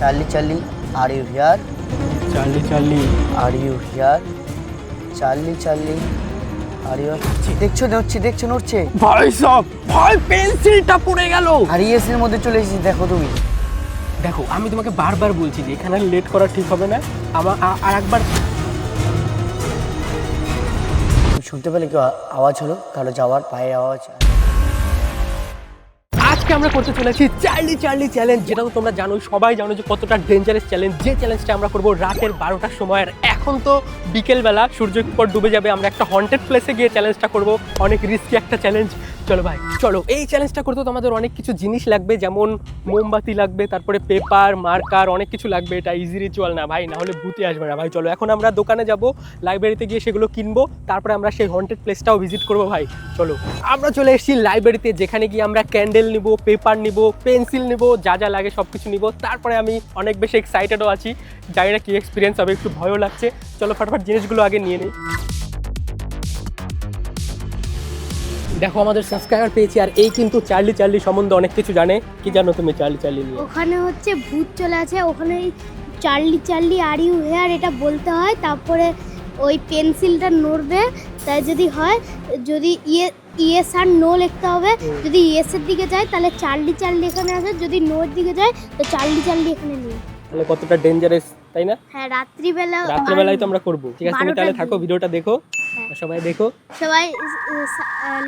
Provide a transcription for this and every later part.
Charlie Charlie are you here? Charlie Charlie are you here? Charlie Charlie are you? দেখছো নড়ছে। ভাই সব ভাই পেন্সিলটা পড়ে গেল। আর ইয়েস এর মধ্যে চলে এসেছি, দেখো তুমি। দেখো আমি তোমাকে বারবার বলছি যে এখানে লেট করা ঠিক হবে না। আমার আর একবার শুনতে পেলে কি আওয়াজ হলো? কারো যাওয়ার পায়ের আওয়াজ। আজকে আমরা করতে চলেছি চার্লি চার্লি চ্যালেঞ্জ, যেটা তো তোমরা জানো, সবাই জানো যে কতটা ডেঞ্জারাস চ্যালেঞ্জ। যে চ্যালেঞ্জটা আমরা করবো রাতের 12টার সময়, আর এখন তো বিকেলবেলা সূর্য পর ডুবে যাবে। আমরা একটা হন্টেড প্লেসে গিয়ে চ্যালেঞ্জটা করবো, অনেক রিস্কি একটা চ্যালেঞ্জ। চলো ভাই চলো। এই চ্যালেঞ্জটা করতে তো আমাদের অনেক কিছু জিনিস লাগবে, যেমন মোমবাতি লাগবে, তারপরে পেপার, মার্কার, অনেক কিছু লাগবে। এটা ইজি রিচুয়াল না ভাই, না হলে ভূতে আসবে না ভাই। চলো এখন আমরা দোকানে যাব, লাইব্রেরিতে গিয়ে সেগুলো কিনবো, তারপরে আমরা সেই হন্টেড প্লেসটাও ভিজিট করবো ভাই। চলো আমরা চলে এসেছি লাইব্রেরিতে, যেখানে গিয়ে আমরা ক্যান্ডেল নিব, পেপার নিব, পেন্সিল নিব, যা যা লাগে সব কিছু নিব। তারপরে আমি অনেক বেশি এক্সাইটেডও আছি, জানি না কি এক্সপিরিয়েন্স হবে, একটু ভয়ও লাগছে। চলো ফটাফট জিনিসগুলো আগে নিয়ে নিই। দেখো আমাদের সাবস্ক্রাইবার পেয়েছি, আর এই কিন্তু চার্লি চার্লি সম্বন্ধে অনেক কিছু জানে। কি জানো তুমি চার্লি চার্লি নিয়ে? ওখানে হচ্ছে ভূত চলে আছে, ওখানে Charlie Charlie are you here এটা বলতে হয়, তারপরে ওই পেন্সিলটা নড়বে, তাই যদি হয়, যদি ইয়েস আর নো লিখতে হবে। যদি ইয়েসের দিকে যায় তাহলে চার্লি চার্লি এখানে আছে, যদি নোর দিকে যায় তো চার্লি চার্লি এখানে নেই। তাহলে কতটা ডেঞ্জারাস, তাই না? হ্যাঁ, রাত্রিবেলায় তো আমরা করবো। ঠিক আছে, তুমি তাহলে থাকো, ভিডিওটা দেখো, সবাই দেখো, সবাই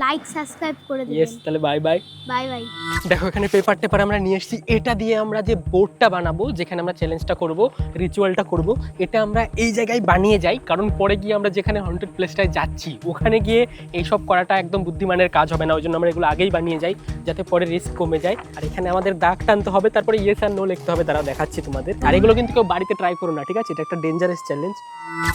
লাইক সাবস্ক্রাইব করে দিবেন। ইয়েস, তাহলে বাই বাই। Bye bye. দেখো এখানে পেপার আমরা নিয়ে এসেছি। এটা দিয়ে আমরা যে বোর্ডটা বানাবো, যেখানে আমরা চ্যালেঞ্জটা করব, রিচুয়ালটা করব, এটা আমরা এই জায়গায় বানিয়ে যাই, কারণ পরে গিয়ে আমরা যেখানে হন্টেড প্লেসটায় যাচ্ছি ওখানে গিয়ে এইসব করাটা একদম বুদ্ধিমানের কাজ হবে না। ওই জন্য আমরা এগুলো আগেই বানিয়ে যাই, যাতে পরে রিস্ক কমে যায়। আর এখানে আমাদের দাগ টানতে হবে, তারপরে ইয়েস আর নো লিখতে হবে, তারা দেখাচ্ছি তোমাদের। আর এগুলো কিন্তু কেউ বাড়িতে ট্রাই করো না, ঠিক আছে? এটা একটা ডেঞ্জারাস চ্যালেঞ্জ।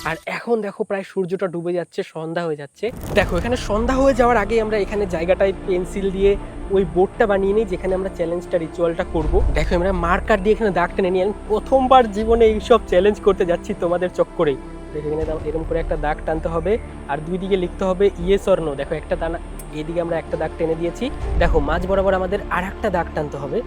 আর এখন দেখো প্রায় সূর্যটা ডুবে যাচ্ছে, সন্ধ্যা হয়ে যাচ্ছে। দেখো এখানে সন্ধ্যা হয়ে যাওয়ার আগে আমরা এখানে জায়গাটায় পেন্সিল দিয়ে ওই বোর্ডটা বানিয়ে নিই, যেখানে আমরা চ্যালেঞ্জটা রিচুয়ালটা করব। দেখো আমরা মার্কার দিয়ে এখানে দাগ টেনে নিই। আমি প্রথমবার জীবনে এইসব চ্যালেঞ্জ করতে যাচ্ছি তোমাদের চক্করেই। দেখো এখানে এরকম করে একটা দাগ টানতে হবে, আর দুই দিকে লিখতে হবে ইয়েস অর নো। দেখো একটা দানা, এইদিকে আমরা একটা দাগ টেনে দিয়েছি। দেখো মাঝ বরাবর আমাদের আর একটা দাগ টানতে হবে,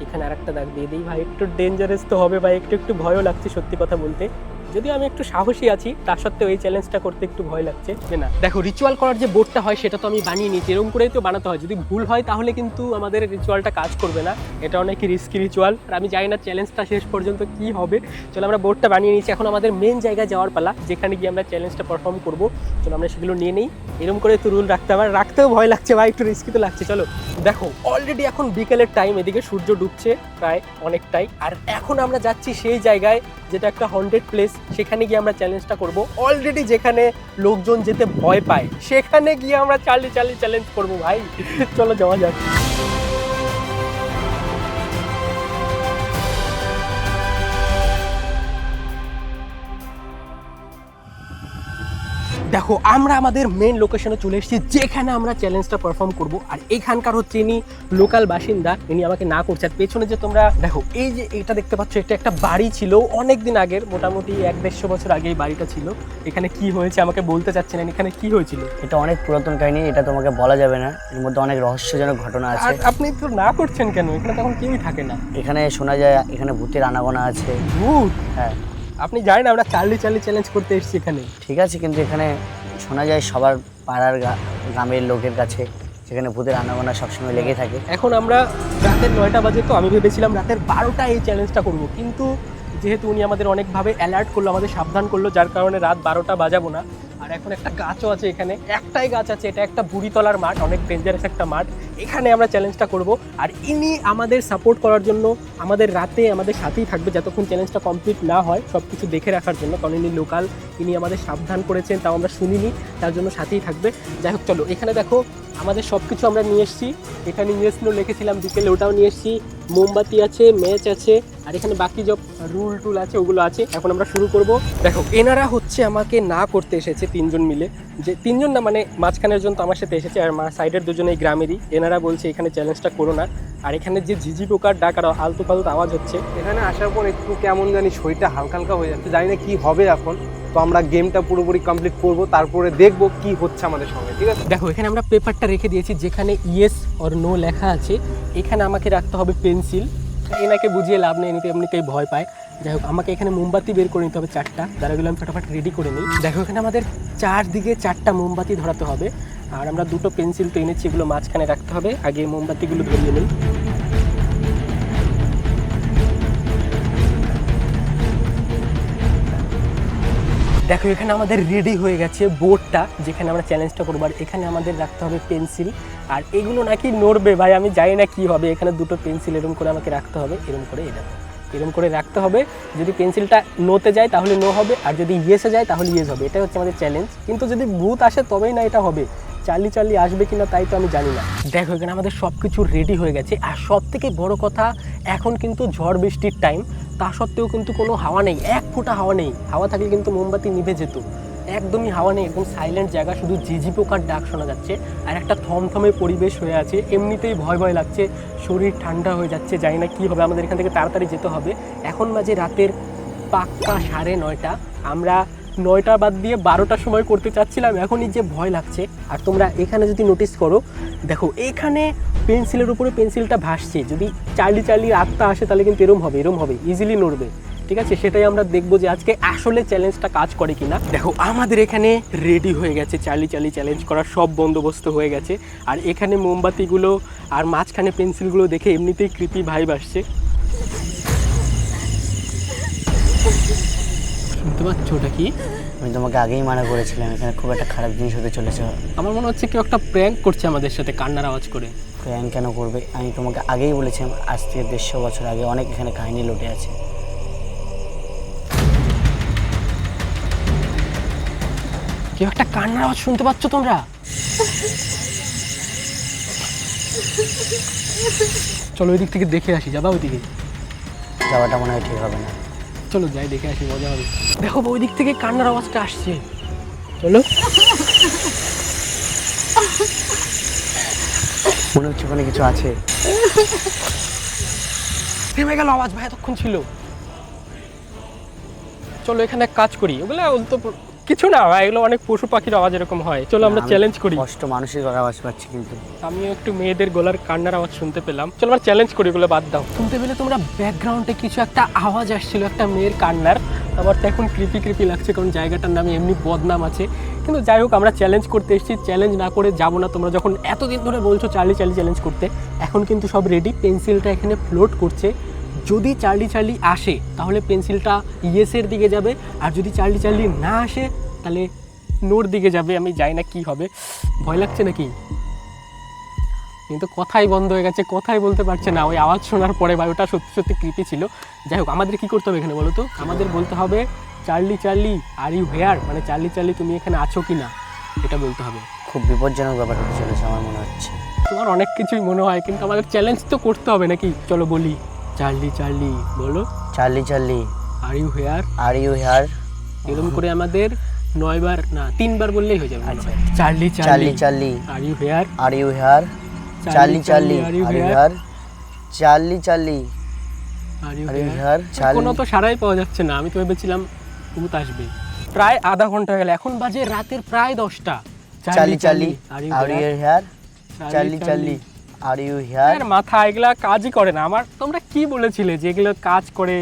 এখানে আর একটা দাগ দিয়ে দিই। ভাই একটু ডেঞ্জারাস তো হবে ভাই, একটু ভয়ও লাগছে সত্যি কথা বলতে। যদি আমি একটু সাহসী আছি, তা সত্ত্বেও এই চ্যালেঞ্জটা করতে একটু ভয় লাগছে। না দেখো রিচুয়াল করার যে বোর্ডটা হয় সেটা তো আমি বানিয়ে নিয়েছি, এরকম করেই তো বানাতে হয়। যদি ভুল হয় তাহলে কিন্তু আমাদের রিচুয়ালটা কাজ করবে না। এটা অনেক রিস্কি রিচুয়াল, আর আমি জানি না চ্যালেঞ্জটা শেষ পর্যন্ত কি হবে। চলো আমরা বোর্ডটা বানিয়ে নিয়েছি, এখন আমাদের মেন জায়গায় যাওয়ার পালা, যেখানে গিয়ে আমরা চ্যালেঞ্জটা পারফর্ম করবো। চলো আমরা সেগুলো নিয়ে নিই। এরকম করে তো রুল রাখতে হবে, রাখতেও ভয় লাগছে ভাই, একটু রিস্কি তো লাগছে। চলো দেখো অলরেডি এখন বিকেলের টাইম, এদিকে সূর্য ডুবছে প্রায় অনেকটাই। আর এখন আমরা যাচ্ছি সেই জায়গায় যেটা একটা হন্টেড প্লেস, সেখানে গিয়ে আমরা চ্যালেঞ্জটা করব। অলরেডি যেখানে লোকজন যেতে ভয় পায় সেখানে গিয়ে আমরা চার্লি চার্লি চ্যালেঞ্জ করবো ভাই। চলো যাওয়া যাক। দেখো আমরা আমাদের মেন লোকেশনে চলে এসেছি, যেখানে আমরা চ্যালেঞ্জটা পারফর্ম করব। আর এখানকার হচ্ছে ইনি লোকাল বাসিন্দা, ইনি আমাকে না করছে। আর পেছনে যে তোমরা দেখো এই যে এটা দেখতে পাচ্ছ, এটা একটা বাড়ি ছিল অনেক দিন আগের, মোটামুটি 100-150 বছর আগে এই বাড়িটা ছিল। এখানে কি হয়েছে আমাকে বলতে চাচ্ছি না, এখানে কি হয়েছিল। এটা অনেক পুরাতন কাহিনী, এটা তোমাকে বলা যাবে না, এর মধ্যে অনেক রহস্যজনক ঘটনা আছে। আর আপনি তো না করছেন কেন? এখানে তখন কেউই থাকে না। এখানে শোনা যায় এখানে ভূতের আনাগোনা আছে। ভূত? হ্যাঁ। আপনি জানেন আমরা চার্লি চার্লি চ্যালেঞ্জ করতে এসেছি এখানে। ঠিক আছে, কিন্তু এখানে শোনা যায় সবার পাড়ার গ্রামের লোকের কাছে সেখানে ভূতের আনাগোনা সবসময় লেগে থাকে। এখন আমরা রাতের 9টা বাজে, তো আমি ভেবেছিলাম রাতের 12টায় এই চ্যালেঞ্জটা করব, কিন্তু যেহেতু উনি আমাদের অনেকভাবে অ্যালার্ট করলো, আমাদের সাবধান করলো, যার কারণে রাত 12টা বাজাবো না। আর এখন একটা গাছও আছে এখানে, একটাই গাছ আছে, এটা একটা বুড়িতলার মাঠ, অনেক ডেঞ্জারাস একটা মাঠ। এখানে আমরা চ্যালেঞ্জটা করব। আর ইনি আমাদের সাপোর্ট করার জন্য আমাদের রাতে আমাদের সাথেই থাকবে, যতক্ষণ চ্যালেঞ্জটা কমপ্লিট না হয়, সব কিছু দেখে রাখার জন্য। কারণ ইনি লোকাল, ইনি আমাদের সাবধান করেছেন, তাও আমরা শুনিনি, তার জন্য সাথেই থাকবে। যাই হোক চলো, এখানে দেখো আমাদের সব কিছু আমরা নিয়ে এসেছি। এখানে ইংরেজগুলো লিখেছিলাম বিকেলে, ওটাও নিয়ে এসেছি। মোমবাতি আছে, ম্যাচ আছে, আর এখানে বাকি সব রুল টুল আছে, ওগুলো আছে। এখন আমরা শুরু করব। দেখো এনারা হচ্ছে আমাকে না করতে এসেছে, 3জন মিলে, যে 3জন না মানে মাঝখানের জন তো আমার সাথে এসেছে, আর সাইডের 2জন এই গ্রামেরই। এনারা বলছে এখানে চ্যালেঞ্জটা করো না। আর এখানে যে ঝিঝি পোকার ডাক আর আলতু ফালতু আওয়াজ হচ্ছে, এখানে আসার পর একটু কেমন জানি শরীরটা হালকা হালকা হয়ে যাচ্ছে, জানি না কি হবে এখন। তো আমরা গেমটা পুরোপুরি কমপ্লিট করব, তারপরে দেখব কি হচ্ছে আমাদের সঙ্গে, ঠিক আছে? দেখো এখানে আমরা পেপারটা রেখে দিয়েছি, যেখানে ইয়েস অর নো লেখা আছে। এখানে আমাকে রাখতে হবে পেন্সিল, এনাকে বুঝিয়ে লাভ নেই, এমনিতেই ভয় পায়। যাই হোক, আমাকে এখানে মোমবাতি বের করে নিতে হবে 4টা, যারাগুলো আমি ফটাফট রেডি করে নিই। দেখো এখানে আমাদের 4 দিকে 4টা মোমবাতি ধরাতে হবে, আর আমরা 2টো পেন্সিল তো এনেছি, এগুলো মাঝখানে রাখতে হবে। আগে মোমবাতিগুলো ধরিয়ে নিই। দেখো এখানে আমাদের রেডি হয়ে গেছে বোর্ডটা, যেখানে আমরা চ্যালেঞ্জটা করবো। আর এখানে আমাদের রাখতে হবে পেন্সিল, আর এগুলো নাকি নড়বে ভাই, আমি জানি না কি হবে। এখানে 2টো পেন্সিল এরকম করে আমাকে রাখতে হবে, এরকম করে রাখতে হবে। যদি পেন্সিলটা নোতে যায় তাহলে নো হবে, আর যদি ইয়েসে যায় তাহলে ইয়েস হবে। এটাই হচ্ছে আমাদের চ্যালেঞ্জ। কিন্তু যদি ভূত আসে তবেই না এটা হবে, চার্লি আসবে কিনা তাই তো আমি জানি না। দেখো এখানে আমাদের সব কিছু রেডি হয়ে গেছে। আর সব থেকে বড় কথা, এখন কিন্তু ঝড় বৃষ্টির টাইম, তা সত্ত্বেও কিন্তু কোনো হাওয়া নেই, 1 ফোঁটা হাওয়া নেই। হাওয়া থাকলে কিন্তু মোমবাতি নিভে যেত। একদমই হাওয়া নেই, একদম সাইলেন্ট জায়গা, শুধু ঝিঝি পোকার ডাক শোনা যাচ্ছে। আর একটা থমথমে পরিবেশ হয়ে আছে, এমনিতেই ভয় লাগছে, শরীর ঠান্ডা হয়ে যাচ্ছে। জানি না কী হবে, আমাদের এখান থেকে তাড়াতাড়ি যেতে হবে। এখন বাজে রাতের পাক্কা 9:30। আমরা 9টা বাদ দিয়ে 12টার সময় করতে চাচ্ছিলাম, এখনই যে ভয় লাগছে। আর তোমরা এখানে যদি নোটিস করো, দেখো এখানে পেন্সিলের উপরে পেন্সিলটা ভাসছে। যদি চার্লি আত্মা আসে তাহলে কিন্তু এরম হবে, ইজিলি নড়বে। ঠিক আছে, সেটাই আমরা দেখবো যে আজকে আসলে চ্যালেঞ্জটা কাজ করে কিনা। দেখো আমাদের এখানে রেডি হয়ে গেছে, চার্লি চ্যালেঞ্জ করার সব বন্দোবস্ত হয়ে গেছে। আর এখানে মোমবাতিগুলো আর মাঝখানে পেন্সিলগুলো দেখে এমনিতেই ক্রিপি ভাইব আসছে। শুনতে পাচ্ছ ওটা কি? আমি তোমাকে আগেই মানা করেছিলাম, এখানে খুব একটা খারাপ জিনিস হতে চলেছে। আমার মনে হচ্ছে কেউ একটা প্র্যাঙ্ক করছে আমাদের সাথে, কান্নার আওয়াজ করে। প্র্যাঙ্ক কেন করবে? আমি তোমাকে আগেই বলেছিলাম, আজ থেকে 150 বছর আগে অনেক এখানে কাহিনী লুটে আছে। কেউ একটা কান্নার আওয়াজ শুনতে পাচ্ছ তোমরা? চলো ওই দিক থেকে দেখে আসি, যাবা ওইদিকে? যাওয়াটা মনে হয় ঠিক হবে না। চলো যাই, দেখে আসি, মজা হবে। দেখো ওই দিক থেকে কান্নার আওয়াজটা আসছে, চলো। মনে হচ্ছে ওখানে কিছু আছে। থেমে গেল আওয়াজ, ভাই এতক্ষণ ছিল। চলো এখানে এক কাজ করি, ওগুলো তো কিছু না ভাই, এগুলো অনেক পশু পাখির আওয়াজ এরকম হয়। চলো আমরা চ্যালেঞ্জ করি। কষ্ট মানুষের আওয়াজ পাচ্ছি, কিন্তু আমিও একটু মেয়েদের গলার কান্নার আওয়াজ শুনতে পেলাম। চলো আমরা চ্যালেঞ্জ করি, এগুলো বাদ দাও। শুনতে পেলে তোমরা ব্যাকগ্রাউন্ডে কিছু একটা আওয়াজ আসছিল, একটা মেয়ের কান্নার। আমার তো এখন ক্রিপি লাগছে, কারণ জায়গাটার নামে এমনি বদনাম আছে। কিন্তু যাই হোক, আমরা চ্যালেঞ্জ করতে এসেছি, চ্যালেঞ্জ না করে যাবো না। তোমরা যখন এতদিন ধরে বলছো চার্লি চ্যালেঞ্জ করতে, এখন কিন্তু সব রেডি। পেন্সিলটা এখানে ফ্লোট করছে। যদি চার্লি আসে তাহলে পেন্সিলটা ইয়েসের দিকে যাবে, আর যদি চার্লি না আসে তাহলে নোর দিকে যাবে। আমি জানি না কি হবে, ভয় লাগছে নাকি? কিন্তু কথাই বন্ধ হয়ে গেছে, কথাই বলতে পারছে না। ওই আওয়াজ শোনার পরে ভাই, ওটা সত্যি ক্রিপি ছিল। যাই হোক, আমাদের কি করতে হবে এখানে বলো তো? আমাদের বলতে হবে চার্লি আর ইউ হেয়ার, মানে চার্লি তুমি এখানে আছো কি না, এটা বলতে হবে। খুব বিপজ্জনক ব্যাপার হতে চলেছে আমার মনে হচ্ছে। তোমার অনেক কিছুই মনে হয়, কিন্তু আমাদের চ্যালেঞ্জ তো করতে হবে নাকি? চলো বলি, চার্লি বলো, চার্লি আর ইউ হেয়ার। এরকম করে আমাদের 9 বার না 3 বার বললেই হয়ে যাবে। আচ্ছা, Charlie are you here, Charlie are you here, কোনো তো সারাই পাওয়া যাচ্ছে না। আমি তো ভেবেছিলাম ভূত আসবে। প্রায় আধা ঘন্টা হয়ে গেল, এখন বাজে রাতের প্রায় 10টা। Charlie are you here, Charlie are you here. মাথা এগুলা কাজই করে না আমার। তোমরা কি বলেছিলে যে এগুলো কাজ করে,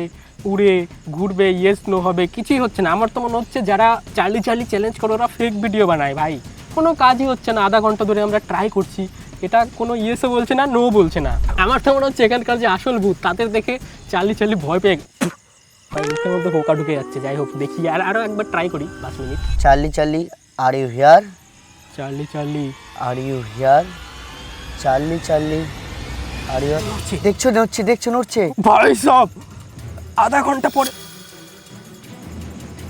উড়ে ঘুরবে, ইয়েস নো হবে, কিছুই হচ্ছে না। আমার তো মনে হচ্ছে যারা চার্লি চ্যালেঞ্জ করে ওরা ফেক ভিডিও বানায় ভাই, কোনো কাজই হচ্ছে না। আধা ঘন্টা ধরে আমরা ট্রাই করছি, এটা কোনো ইয়েসও বলছে না, নো বলছে না। আমার তো মনে হচ্ছে এখানকার যে আসল ভূত, তাদের দেখে চার্লি ভয় পেয়ে মুখের মধ্যে পোকা ঢুকে যাচ্ছে। যাই হোক, দেখি আরও একবার ট্রাই করি 5 মিনিট। Charlie are you here, Charlie are you here, Charlie are you. দেখছো নড়ছে ভাই সব। আধা ঘন্টা পরে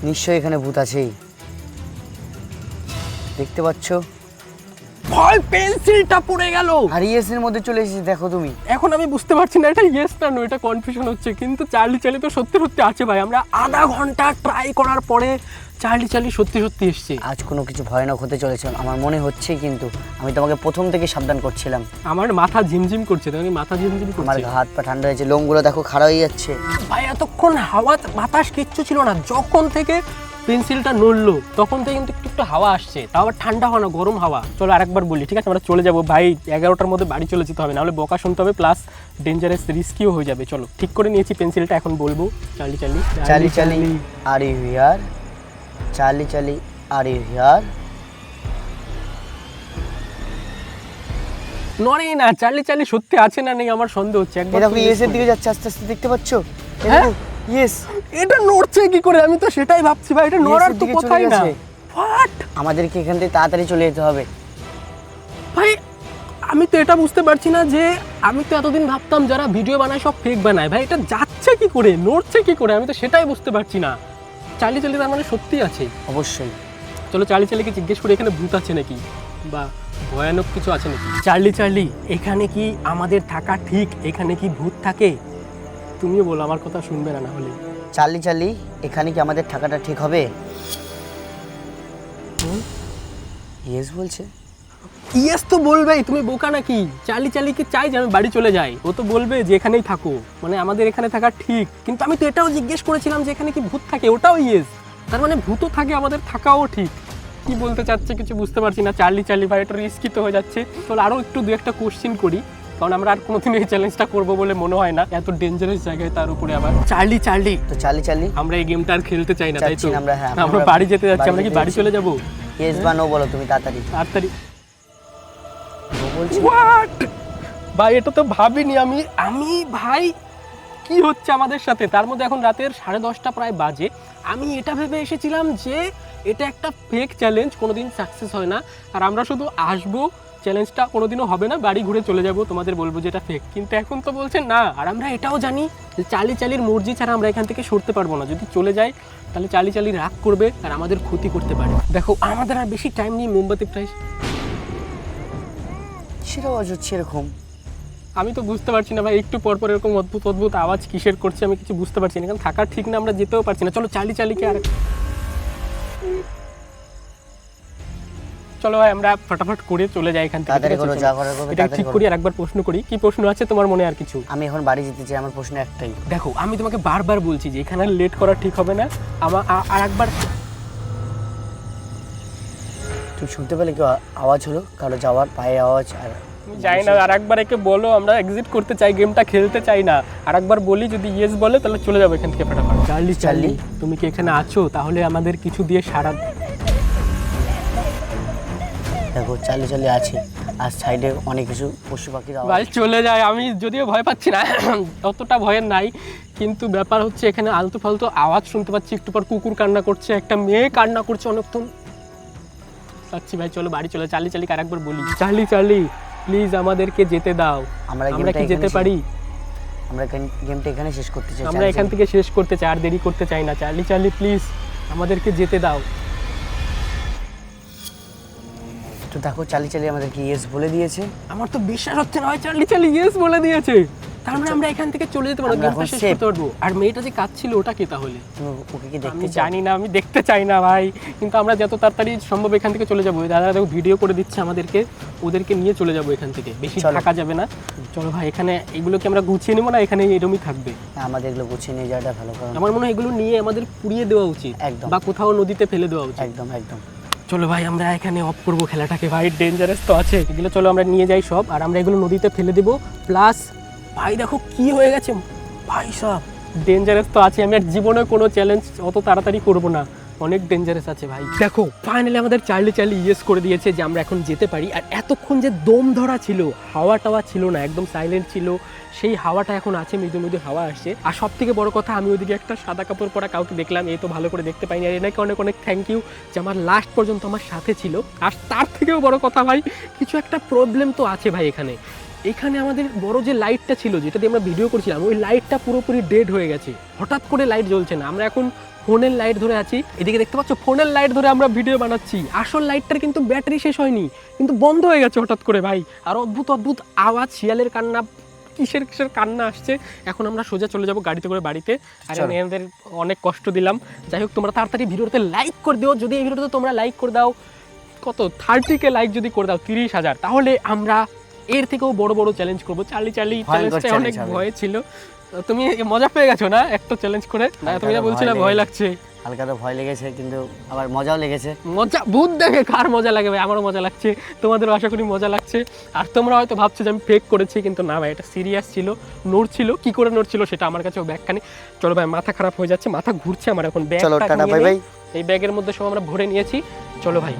নিশ্চয়ই এখানে ভূত আছেই, দেখতে পাচ্ছ? ভাই পেন্সিলটা পড়ে গেল, আর ইয়েসের মধ্যে চলে এসেছে। দেখো তুমি, এখন আমি বুঝতে পারছি না এটা ইয়েস না নো, এটা কনফিউশন হচ্ছে। কিন্তু চার্লি তো সত্যি আছে ভাই। আমরা আধা ঘন্টা ট্রাই করার পরে চার্লি সত্যি এসছে। আজ কোনো কিছু ভয়ানক হতে চলেছে আমার মনে হচ্ছে, কিন্তু আমি তোমাকে প্রথম থেকে সাবধান করছিলাম। আমার মাথা ঝিমঝিম করছে, আমার হাত পা ঠান্ডা হয়েছে, লোমগুলো দেখো খাড়া হয়ে যাচ্ছে। ভাই এতক্ষণ হাওয়া বাতাস কিচ্ছু ছিল না, যখন থেকে পেন্সিলটা নড়লো তখন থেকে কিন্তু একটু একটু হাওয়া আসছে, তাও আবার ঠান্ডা হাওয়া না, গরম হাওয়া। চলো আরেকবার বলি, ঠিক আছে? আমরা চলে যাবো ভাই, 11টার মধ্যে বাড়ি চলে যেতে হবে, নাহলে বকা শুনতে হবে, প্লাস ডেঞ্জারাস রিস্কিও হয়ে যাবে। চলো ঠিক করে নিয়েছি পেন্সিলটা, এখন বলবো চালি চালি চালি চালি আর ইউ হিয়ার, চালি চালি আর ইউ হিয়ার। নড়ে না, চালি চালি সত্যি আছে না নেই আমার সন্দেহ হচ্ছে। একবার দেখো তো ইয়েস এর করি। দিকে যাচ্ছে আস্তে আস্তে, দেখতে পাচ্ছো? হ্যাঁ? ইয়েস এটা নড়ছে কি করে? আমি তো সেটাই ভাবছি ভাই, এটা নড়ার তো দিকে চলে কথাই না। গেছে। হোয়াট আমাদেরকে এখান থেকে তাড়াতাড়ি চলে যেতে হবে। ভাই, আমি তো এটা বুঝতে পারছি না যে আমি তো এতদিন ভাবতাম যারা ভিডিও বানায় সব ফেক বানায়, ভাই এটা যাচ্ছে কি করে, নড়ছে কি করে, আমি তো সেটাই বুঝতে পারছি না। চালি চালি তার মানে সত্যি আছে। অবশ্যই। চলো চার্লি চার্লিকে জিজ্ঞেস করি এখানে ভূত আছে নাকি বা ভয়ানক কিছু আছে নাকি। চার্লি চার্লি, এখানে কি আমাদের থাকা ঠিক? এখানে কি ভূত থাকে? তুমিও বলো, আমার কথা শুনবে না, না হলে। চালি চালি, এখানে কি আমাদের থাকাটা ঠিক হবে? ইয়েস বলছে। ইয়েস তো বলবেই, তুমি বোকা নাকি? চার্লি চার্লিকে চাই যে আমি বাড়ি চলে যাই, ও তো বলবে যে এখানেই থাকো, মানে আমাদের এখানে থাকা ঠিক। কিন্তু আমি তো এটাও জিজ্ঞেস করেছিলাম যে এখানে কি ভূত থাকে, ওটাও ইয়েস, তার মানে ভূতও থাকে, আমাদের থাকাও ঠিক। কি বলতে চাচ্ছে কিছু বুঝতে পারছি না। চার্লি চার্লি ভাই, এটা রিস্কি তো হয়ে যাচ্ছে। চলো আরও একটু দু একটা কোশ্চেন করি, কারণ আমরা আর কোনোদিন এই চ্যালেঞ্জটা করবো বলে মনে হয় না, এত ডেঞ্জারাস জায়গায়, তার উপরে আবার চার্লি চার্লি। তো চালি চালি আমরা এই গেমটা আর খেলতে চাই না, তাই তো? চাচ্ছি না আমরা, হ্যাঁ, আমরা আমরা বাড়ি যেতে যাচ্ছি, বাড়ি আমরা কি যেতে বাড়ি যাচ্ছি। চলে যাবো? ইয়েস বা নো বলো তুমি তাড়াতাড়ি। তাড়াতাড়ি। নো বলছি। হোয়াট ভাই, এটা তো ভাবিনি আমি। ভাই কি হচ্ছে আমাদের সাথে? তার মধ্যে এখন রাতের 10:30 প্রায় বাজে। আমি এটা ভেবে এসেছিলাম যে এটা একটা ফেক চ্যালেঞ্জ, কোনোদিন সাকসেস হয় না, আর আমরা শুধু আসবো, চ্যালেঞ্জটা কোনোদিনও হবে না, বাড়ি ঘুরে চলে যাব, তোমাদের বলবো যে এটা ফেক। কিন্তু এখন তো বলছেন না। আর আমরা এটাও জানি যে চালি চালির মর্জি ছাড়া আমরা এখান থেকে সরতে পারবো না। যদি চলে যাই তাহলে চালি চালি রাগ করবে আর আমাদের ক্ষতি করতে পারে। দেখো আমাদের আর বেশি টাইম নেই, মোমবাতি প্রায়। সেটা আওয়াজ হচ্ছে এরকম। আমি তো বুঝতে পারছি না ভাই, একটু পর পর এরকম অদ্ভুত অদ্ভুত আওয়াজ কিসের করছে আমি কিছু বুঝতে পারছি না। কারণ থাকার ঠিক না, আমরা যেতেও পারছি না। চলো চালি চালিকে আর চলো ভাই, আমরা ফটাফট করে চলে যাই এখান থেকে। তাড়াতাড়ি ঠিক আছে, করো, চলো। যা করার করবে এটা তাড়াতাড়ি ঠিক করো। করি আর একবার প্রশ্ন করি। কি প্রশ্ন আছে তোমার মনে আর কিছু? আমি এখন বাড়ি যেতে চাই, আমার প্রশ্ন একটাই। দেখো আমি তোমাকে বারবার বলছি যে এখানে লেট করা ঠিক হবে না। আর একবার তুমি শুনতে পেলে কি আওয়াজ হলো? কারো যাওয়ার পায়ে আওয়াজ। আর যাই না, আর একবার একে বলো আমরা এক্সিট করতে চাই, গেমটা খেলতে চাই না। আর একবার বলি, যদি ইয়েস বলে তাহলে চলে যাবো এখান থেকে ফটাফট। চার্লি চার্লি, তুমি কি এখানে আছো? তাহলে আমাদের কিছু দিয়ে সারা। দেখো চালি চালি আছে, আর সাইডে অনেক কিছু পশু পাখির আওয়াজ। ভাই চলে যায়, আমি যদিও ভয় পাচ্ছি না, অতটা ভয়ের নাই, কিন্তু ব্যাপার হচ্ছে এখানে আলতু ফালতু আওয়াজ শুনতে পাচ্ছি। একটু পর কুকুর কান্না করছে, একটা মেয়ে কান্না করছে অনেকক্ষণ পাচ্ছি। ভাই চলো বাড়ি চলে। চার্লি চার্লিকে আরেকবার বলি, চার্লি চার্লি প্লিজ আমাদেরকে যেতে দাও। আমরা কি যেতে পারি? আমরা গেমটা এখানে শেষ করতে চাই। আমরা এখান থেকে শেষ করতে চাই, আর দেরি করতে চাই না। চার্লি চার্লি প্লিজ আমাদেরকে যেতে দাও। তো দেখো চালি চালি আমাদেরকে ইয়েস বলে দিয়েছে। আমার তো বিশ্বাস হচ্ছে না ভাই, চার্লি চার্লি ইয়েস বলে দিয়েছে। তার মানে আমরা এখান থেকে চলে যেতে পারবো, আমরা গেমটা এখন শেষ safe। করতে পারবো। আর মেয়েটা যে কাঁদছিল ওটা কে তাহলে? তুমি ওকে কি আমি দেখতে চাও? জানি না, আমি দেখতে চাই না ভাই, কিন্তু আমরা যত তাড়াতাড়ি সম্ভব এখান থেকে চলে যাবো। দাদা দেখো ভিডিও করে দিচ্ছে আমাদেরকে, ওদেরকে নিয়ে চলে যাবো এখান থেকে, বেশি চলো। থাকা যাবে না। চলো ভাই, এখানে এগুলোকে আমরা গুছিয়ে নেবো না, এখানে এরকমই থাকবে। হ্যাঁ, আমাদের এগুলো গুছিয়ে নিয়ে যাওয়াটা ভালো। কারণ আমার মনে হয় এগুলো নিয়ে আমাদের পুড়িয়ে দেওয়া উচিত, একদম। বা কোথাও নদীতে ফেলে দেওয়া উচিত। একদম একদম। চলো ভাই, আমরা এখানে অফ করবো খেলাটাকে, ভাই ডেঞ্জারাস তো আছে এগুলো। চলো আমরা নিয়ে যাই সব, আর আমরা এগুলো নদীতে ফেলে দেবো। প্লাস ভাই দেখো কি হয়ে গেছে ভাই, সব ডেঞ্জারাস তো আছে। আমি আর জীবনে কোনো চ্যালেঞ্জ অত তাড়াতাড়ি করবো না, অনেক ডেঞ্জারাস আছে ভাই। দেখো ফাইনালি আমাদের চার্লি চার্লি ইয়েস করে দিয়েছে যে আমরা এখন যেতে পারি। আর এতক্ষণ যে দম ধরা ছিল, হাওয়া টাওয়া ছিল না, একদম সাইলেন্ট ছিল, সেই হাওয়াটা এখন আছে, মৃদু মৃদু হাওয়া আসছে। আর সব থেকে বড় কথা, আমি ওইদিকে একটা সাদা কাপড় পরা কাউকে দেখলাম, এই তো ভালো করে দেখতে পাইনি। আর এনাকে অনেক অনেক থ্যাংক ইউ যে আমার লাস্ট পর্যন্ত আমার সাথে ছিল। আর তার থেকেও বড় কথা ভাই, কিছু একটা প্রবলেম তো আছে ভাই এখানে। এখানে আমাদের বড় যে লাইটটা ছিল, যেটা দিয়ে আমরা ভিডিও করছিলাম, ওই লাইটটা পুরোপুরি ডেড হয়ে গেছে। হঠাৎ করে লাইট জ্বলছে না। আমরা এখন ফোনের লাইট ধরে আছি, এদিকে দেখতে পাচ্ছ ফোনের লাইট ধরে আমরা ভিডিও বানাচ্ছি। আসল লাইটটার কিন্তু ব্যাটারি শেষ হয়নি, কিন্তু বন্ধ হয়ে গেছে হঠাৎ করে ভাই। আর অদ্ভুত অদ্ভুত আওয়াজ, শিয়ালের কান্না, কিসের কিসের কান্না আসছে। এখন আমরা সোজা চলে যাব গাড়িতে করে বাড়িতে। আর মেয়েদের অনেক কষ্ট দিলাম। যাই হোক, তোমরা তাড়াতাড়ি ভিডিওতে লাইক করে দিও। যদি এই ভিডিওতে তোমরা লাইক করে দাও, কত 30K লাইক যদি করে দাও, 30,000, তাহলে আমরা এর থেকেও বড় বড় চ্যালেঞ্জ করবো। চার্লি চার্লি চ্যালেঞ্জটা অনেক ভয় ছিল। তুমি মজা পেয়ে গেছো না একটা চ্যালেঞ্জ করে? না তুমি যা বলছিলে ভয় লাগছে, হালকা তো ভয় লেগেছে, কিন্তু আবার মজাও লেগেছে। মজা ভূত দেখে কার মজা লাগে ভাই, আমারও মজা লাগছে, তোমাদেরও আশা করি মজা লাগছে। আর তোমরা হয়তো ভাবছো যে আমি ফেক করেছি, কিন্তু না ভাই, এটা সিরিয়াস ছিল, নড়ছিল। কি করে নড়ছিল সেটা আমার কাছেও ব্যাখ্যা নেই। চলো ভাই, মাথা খারাপ হয়ে যাচ্ছে, মাথা ঘুরছে আমার এখন। চলো ব্যাগ টাটা, বাই বাই। এই ব্যাগের মধ্যে সব আমরা ভরে নিয়েছি, চলো ভাই।